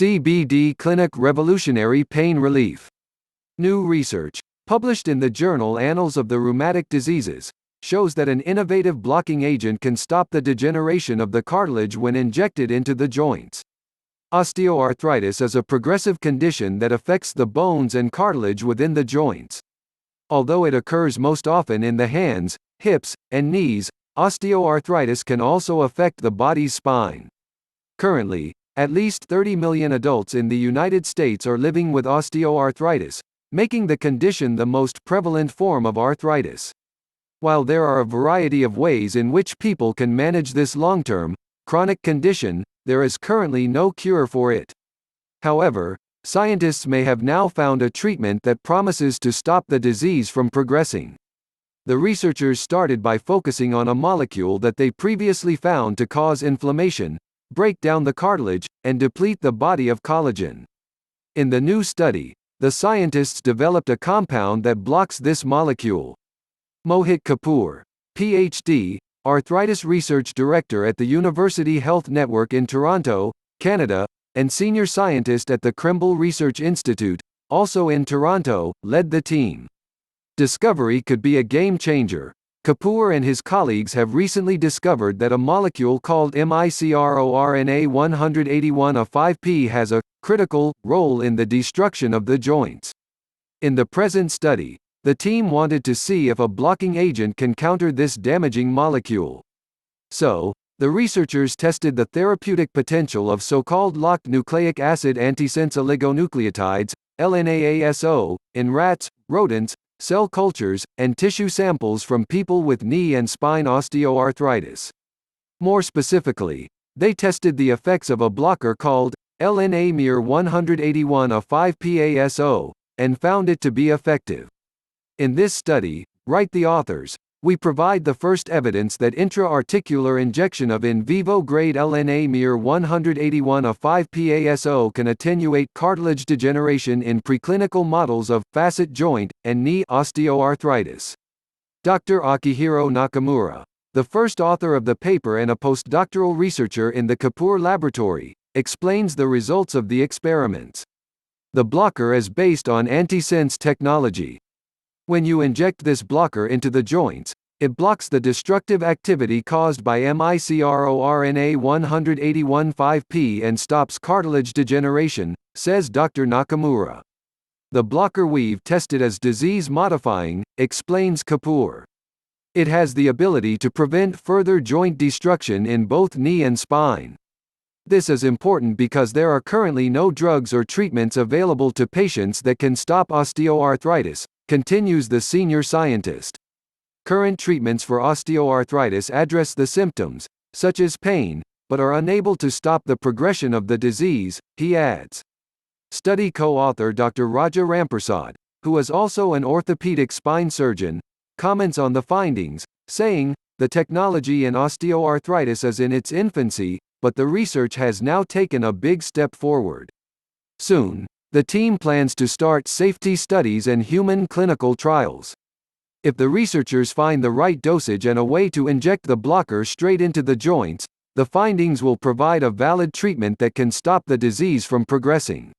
CBD Clinic Revolutionary Pain Relief. New research, published in the journal Annals of the Rheumatic Diseases, shows that an innovative blocking agent can stop the degeneration of the cartilage when injected into the joints. Osteoarthritis is a progressive condition that affects the bones and cartilage within the joints. Although it occurs most often in the hands, hips, and knees, osteoarthritis can also affect the body's spine. Currently, at least 30 million adults in the United States are living with osteoarthritis, making the condition the most prevalent form of arthritis. While there are a variety of ways in which people can manage this long-term, chronic condition, there is currently no cure for it. However, scientists may have now found a treatment that promises to stop the disease from progressing. The researchers started by focusing on a molecule that they previously found to cause inflammation, break down the cartilage, and deplete the body of collagen. In the new study, the scientists developed a compound that blocks this molecule. Mohit Kapoor, Ph.D., Arthritis Research Director at the University Health Network in Toronto, Canada, and Senior Scientist at the Krembil Research Institute, also in Toronto, led the team. Discovery could be a game changer. Kapoor and his colleagues have recently discovered that a molecule called microRNA-181A5P has a critical role in the destruction of the joints. In the present study, the team wanted to see if a blocking agent can counter this damaging molecule. So, the researchers tested the therapeutic potential of so-called locked nucleic acid antisense oligonucleotides, LNAASO, in rats, rodents, cell cultures, and tissue samples from people with knee and spine osteoarthritis. More specifically, they tested the effects of a blocker called LNA-MIR181A5PASO, and found it to be effective. In this study, write the authors, we provide the first evidence that intra-articular injection of in vivo grade LNA-MIR181A5PASO can attenuate cartilage degeneration in preclinical models of facet joint and knee osteoarthritis. Dr. Akihiro Nakamura, the first author of the paper and a postdoctoral researcher in the Kapoor laboratory, explains the results of the experiments. The blocker is based on antisense technology. When you inject this blocker into the joints, it blocks the destructive activity caused by microRNA-181A5P and stops cartilage degeneration, says Dr. Nakamura. The blocker we've tested as disease-modifying, explains Kapoor. It has the ability to prevent further joint destruction in both knee and spine. This is important because there are currently no drugs or treatments available to patients that can stop osteoarthritis, continues the senior scientist. Current treatments for osteoarthritis address the symptoms, such as pain, but are unable to stop the progression of the disease, he adds. Study co-author Dr. Raja Rampersaud, who is also an orthopedic spine surgeon, comments on the findings, saying, the technology in osteoarthritis is in its infancy, but the research has now taken a big step forward. Soon, the team plans to start safety studies and human clinical trials. If the researchers find the right dosage and a way to inject the blocker straight into the joints, the findings will provide a valid treatment that can stop the disease from progressing.